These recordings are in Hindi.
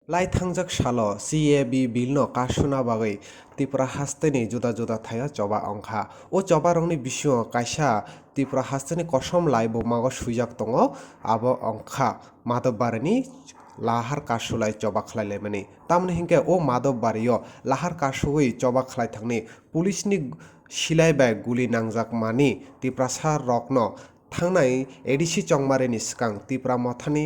लाइथांजक सालो CAB बिलनो कासुना बागै त्रिपुरा हास्तेनि जुदा जुदा थाया चबा अंखा ओ चबा रंनि बिसिङाव कायसा त्रिपुरा हास्तेनि कसम लाइबो मागो सुइजाक दङो आबो अंखा माधव बारिनि लाहार कासुलाय चबा खलायलायमानि तामनि हिंके ओ माधव बारियो लाहार कासुयै चबा खलायथांनि पुलिसनि सिलायबाय गुलि नांजाक मानि त्रिपुरासा रकनो थांनाय एडिसि चंमारेनि सिगां त्रिपुरा मथानि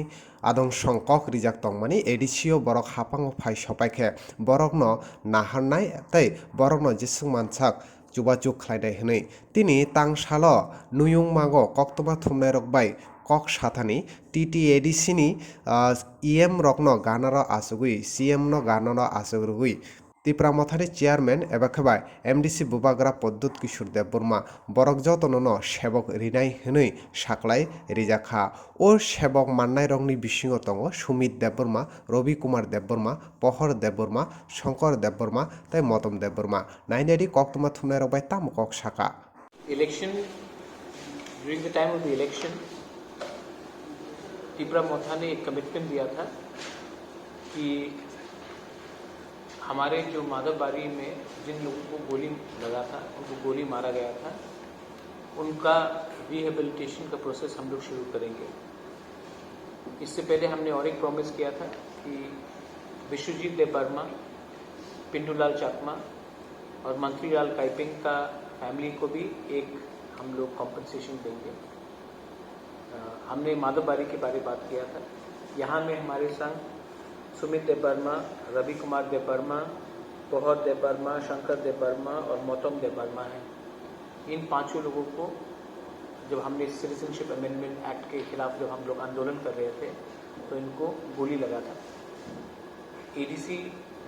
आदंसं कक रिजाक तंमानि एडिसिओ बरक हापांग फाइ सपाइखे बरकनो नाहारनाय तै बरकनो जिसुं मानसाक जुबाजुग खलायनाय हनै तिनि तांसालो नुयुं मागो कक्तमा थुमनाय रकबाय कक साथानि TTADC नि EM रकनो गानारो आसुगुई CM नो गानारो आसुगुई त्रिपुरा मथानि चेयारमैन एबा खेबाय MDC बुबाग्रा पद्दुत किशोर देबबर्मा बरक जतननो सेबक रिनाय हनै साक्लाय रिजाखा ओ सेबक माननाय रंनि बिसिङाव दङो सुमित देबबर्मा रवि कुमार देबबर्मा पहर देबबर्मा शंकर देबबर्मा तै मदम देबबर्मा नाइनेरि कक्तमा थुमनाय रकबाय ताम कक साका Election, during the time of the election, Tripura मोथा ने एक कमिटमेंट दिया था कि हमारे जो माधवबारी में जिन लोगों को गोली लगा था, उनको गोली मारा गया था, उनका रिहेबिलिटेशन का प्रोसेस हम लोग शुरू करेंगे। इससे पहले हमने और एक प्रॉमिस किया था कि विश्वजीत देबबर्मा, पिंटूलाल चकमा और मंत्रीलाल काइपिंग का फैमिली को भी एक हम लोग कॉम्पनसेशन देंगे। हमने माधवबारी के बारे में बात किया था। यहाँ में हमारे संग सुमित देबबर्मा, रवि कुमार देबबर्मा, पहर देबबर्मा, शंकर देबबर्मा और मोतम देबबर्मा हैं। इन पांचों लोगों को जब हमने सिटीजनशिप अमेंडमेंट एक्ट के खिलाफ जब हम लोग आंदोलन कर रहे थे तो इनको गोली लगा था। ADC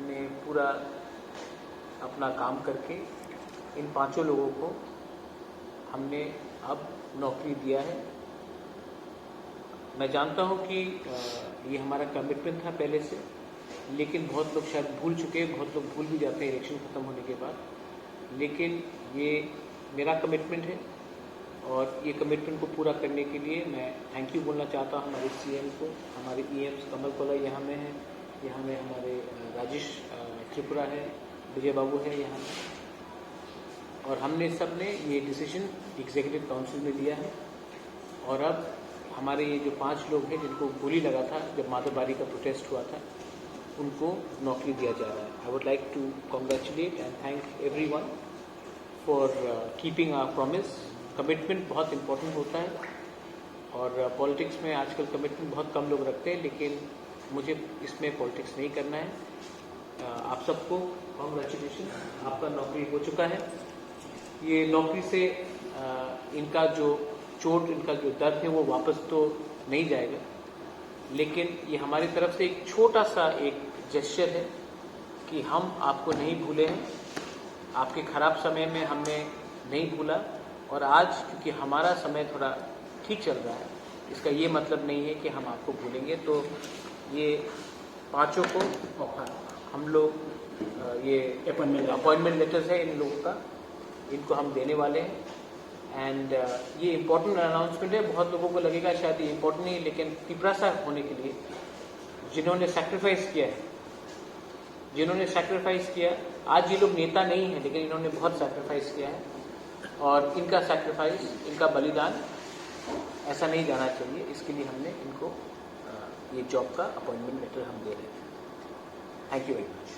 ने पूरा अपना काम करके इन पांचों लोगों को हमने अब नौकरी दिया है। मैं जानता हूं कि ये हमारा कमिटमेंट था पहले से, लेकिन बहुत लोग शायद भूल चुके हैं, बहुत लोग भूल भी जाते हैं इलेक्शन खत्म होने के बाद। लेकिन ये मेरा कमिटमेंट है और ये कमिटमेंट को पूरा करने के लिए मैं थैंक यू बोलना चाहता हूँ हमारे CM को, हमारे EMs कमल कोला यहाँ में है, यहाँ में हमारे राजेश त्रिपुरा है, विजय बाबू है यहाँ में, और हमने सब ने ये डिसीजन एग्जीक्यूटिव काउंसिल में लिया है। और अब हमारे ये जो 5 लोग हैं जिनको गोली लगा था जब माधवबारी का प्रोटेस्ट हुआ था, उनको नौकरी दिया जा रहा है। I would like to congratulate and thank everyone for keeping our promise. Commitment बहुत इम्पोर्टेंट होता है और पॉलिटिक्स में आजकल कमिटमेंट बहुत कम लोग रखते हैं, लेकिन मुझे इसमें पॉलिटिक्स नहीं करना है। आप सबको कॉन्ग्रेचुलेशन, आपका नौकरी हो चुका है। ये नौकरी से इनका जो चोट, इनका जो दर्द है वो वापस तो नहीं जाएगा, लेकिन ये हमारी तरफ से एक छोटा सा एक जेस्चर है कि हम आपको नहीं भूले हैं, आपके खराब समय में हमने नहीं भूला। और आज क्योंकि हमारा समय थोड़ा ठीक चल रहा है, इसका ये मतलब नहीं है कि हम आपको भूलेंगे। तो ये पांचों को मौका हम लोग ये अपॉइंटमेंट लेटर्स है इन लोगों का, इनको हम देने वाले हैं। एंड ये इम्पोर्टेंट अनाउंसमेंट है। बहुत लोगों को लगेगा शायद ये इम्पोर्टेंट नहीं है, लेकिन त्रिपुरा होने के लिए जिन्होंने सैक्रिफाइस किया है, जिन्होंने सैक्रिफाइस किया, आज ये लोग नेता नहीं है, लेकिन इन्होंने बहुत सैक्रिफाइस किया है और इनका सैक्रिफाइस, इनका बलिदान ऐसा नहीं जाना चाहिए। इसके लिए हमने इनको ये जॉब का अपॉइंटमेंट लेटर हम दे रहे हैं। Thank you very much.